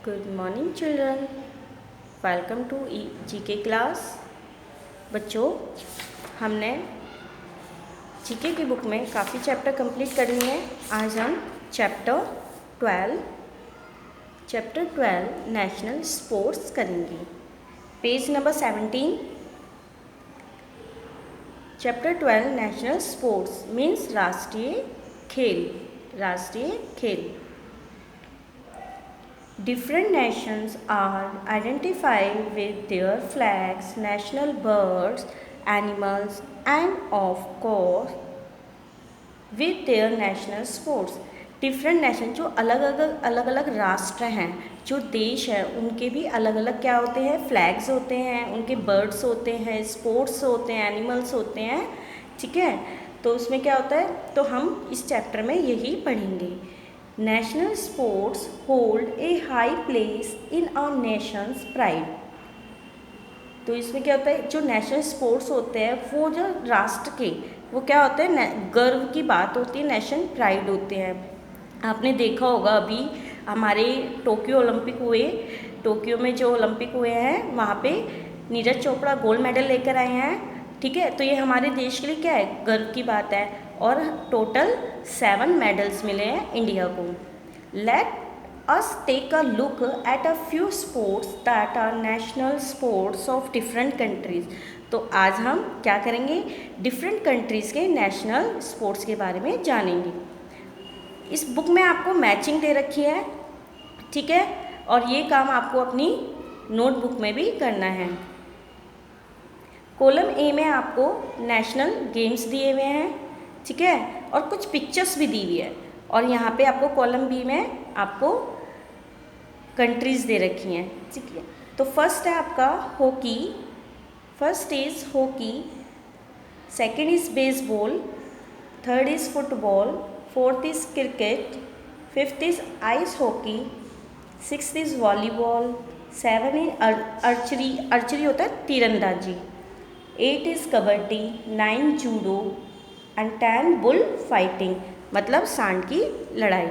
Good morning children. Welcome to GK class. बच्चों, हमने GK की बुक में काफ़ी चैप्टर कंप्लीट कर लिए हैं। आज हम चैप्टर 12 नेशनल स्पोर्ट्स करेंगे। Page number 17। Chapter 12 national sports means राष्ट्रीय खेल। Different nations are identified with their flags, national birds, animals, and of course with their national sports. Different nation जो अलग अलग राष्ट्र हैं, जो देश हैं, उनके भी अलग अलग क्या होते हैं, फ्लैग्स होते हैं, उनके बर्ड्स होते हैं, स्पोर्ट्स होते हैं, एनिमल्स होते हैं। ठीक है, तो उसमें क्या होता है, तो हम इस चैप्टर में यही पढ़ेंगे। National sports hold a high place in our nation's pride. तो इसमें क्या होता है, जो नेशनल स्पोर्ट्स होते हैं वो जो राष्ट्र के वो क्या होते हैं, गर्व की बात होती है, नेशन प्राइड होते हैं। आपने देखा होगा अभी हमारे टोक्यो ओलंपिक हुए, टोक्यो में जो ओलंपिक हुए हैं वहाँ पे नीरज चोपड़ा गोल्ड मेडल लेकर आए हैं। ठीक है, तो ये हमारे देश के लिए क्या है, गर्व की बात है। और टोटल 7 मेडल्स मिले हैं इंडिया को। Let us take a look at a few sports that are national sports of different countries. तो आज हम क्या करेंगे, डिफरेंट कंट्रीज़ के नेशनल स्पोर्ट्स के बारे में जानेंगे। इस बुक में आपको मैचिंग दे रखी है, ठीक है, और ये काम आपको अपनी नोटबुक में भी करना है। कॉलम ए में आपको नेशनल गेम्स दिए हुए हैं, ठीक है, और कुछ पिक्चर्स भी दी हुई है। और यहाँ पे आपको कॉलम बी में आपको कंट्रीज़ दे रखी हैं, ठीक है। तो फर्स्ट है आपका hockey, first is hockey, second is baseball, third is football, fourth is cricket, fifth is ice hockey, sixth is volleyball, seven is archery होता है तीरंदाजी, 8 is kabaddi, 9 judo and 10 bull fighting मतलब सांड की लड़ाई।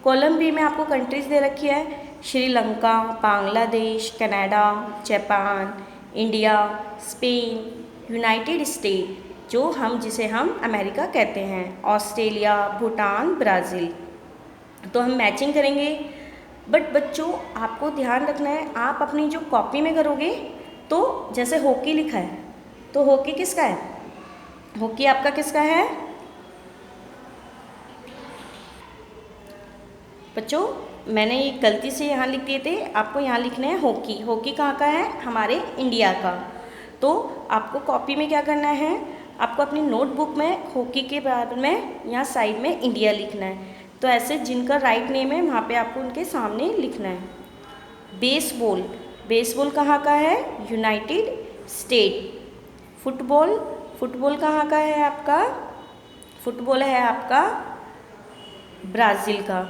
कॉलम बी में आपको कंट्रीज़ दे रखी है, Sri Lanka, Bangladesh, Canada, Japan, India, Spain, United state जिसे हम अमेरिका कहते हैं, ऑस्ट्रेलिया, भूटान, ब्राज़ील। तो हम मैचिंग करेंगे। बट बच्चों आपको ध्यान रखना है, आप अपनी जो कॉपी में करोगे तो जैसे हॉकी लिखा है तो हॉकी किसका है, हॉकी आपका किसका है बच्चों, मैंने ये गलती से यहाँ लिख दिए थे, आपको यहाँ लिखना है हॉकी। हॉकी कहाँ का है, हमारे इंडिया का। तो आपको कॉपी में क्या करना है, आपको अपनी नोटबुक में हॉकी के बारे में यहाँ साइड में इंडिया लिखना है। तो ऐसे जिनका राइट नेम है वहाँ पे आपको उनके सामने लिखना है। बेसबॉल, बेसबॉल कहाँ का है, यूनाइटेड स्टेट। फुटबॉल कहाँ का है आपका, फुटबॉल है आपका ब्राज़ील का।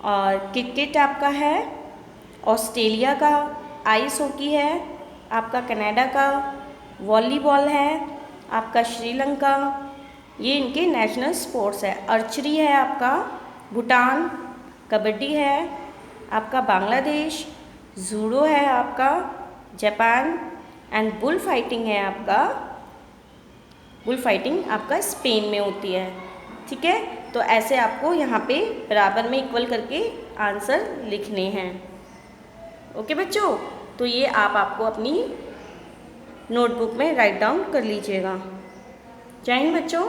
और क्रिकेट आपका है ऑस्ट्रेलिया का, आइस हॉकी है आपका कनाडा का, वॉलीबॉल है आपका श्रीलंका। ये इनके नेशनल स्पोर्ट्स है। आर्चरी है आपका भूटान, कबड्डी है आपका बांग्लादेश, जूडो है आपका जापान एंड बुल फाइटिंग है आपका, बुल फाइटिंग आपका स्पेन में होती है। ठीक है, तो ऐसे आपको यहाँ पे बराबर में इक्वल करके आंसर लिखने हैं। ओके बच्चों, तो ये आपको अपनी नोटबुक में राइट डाउन कर लीजिएगा। जय हिंद बच्चों।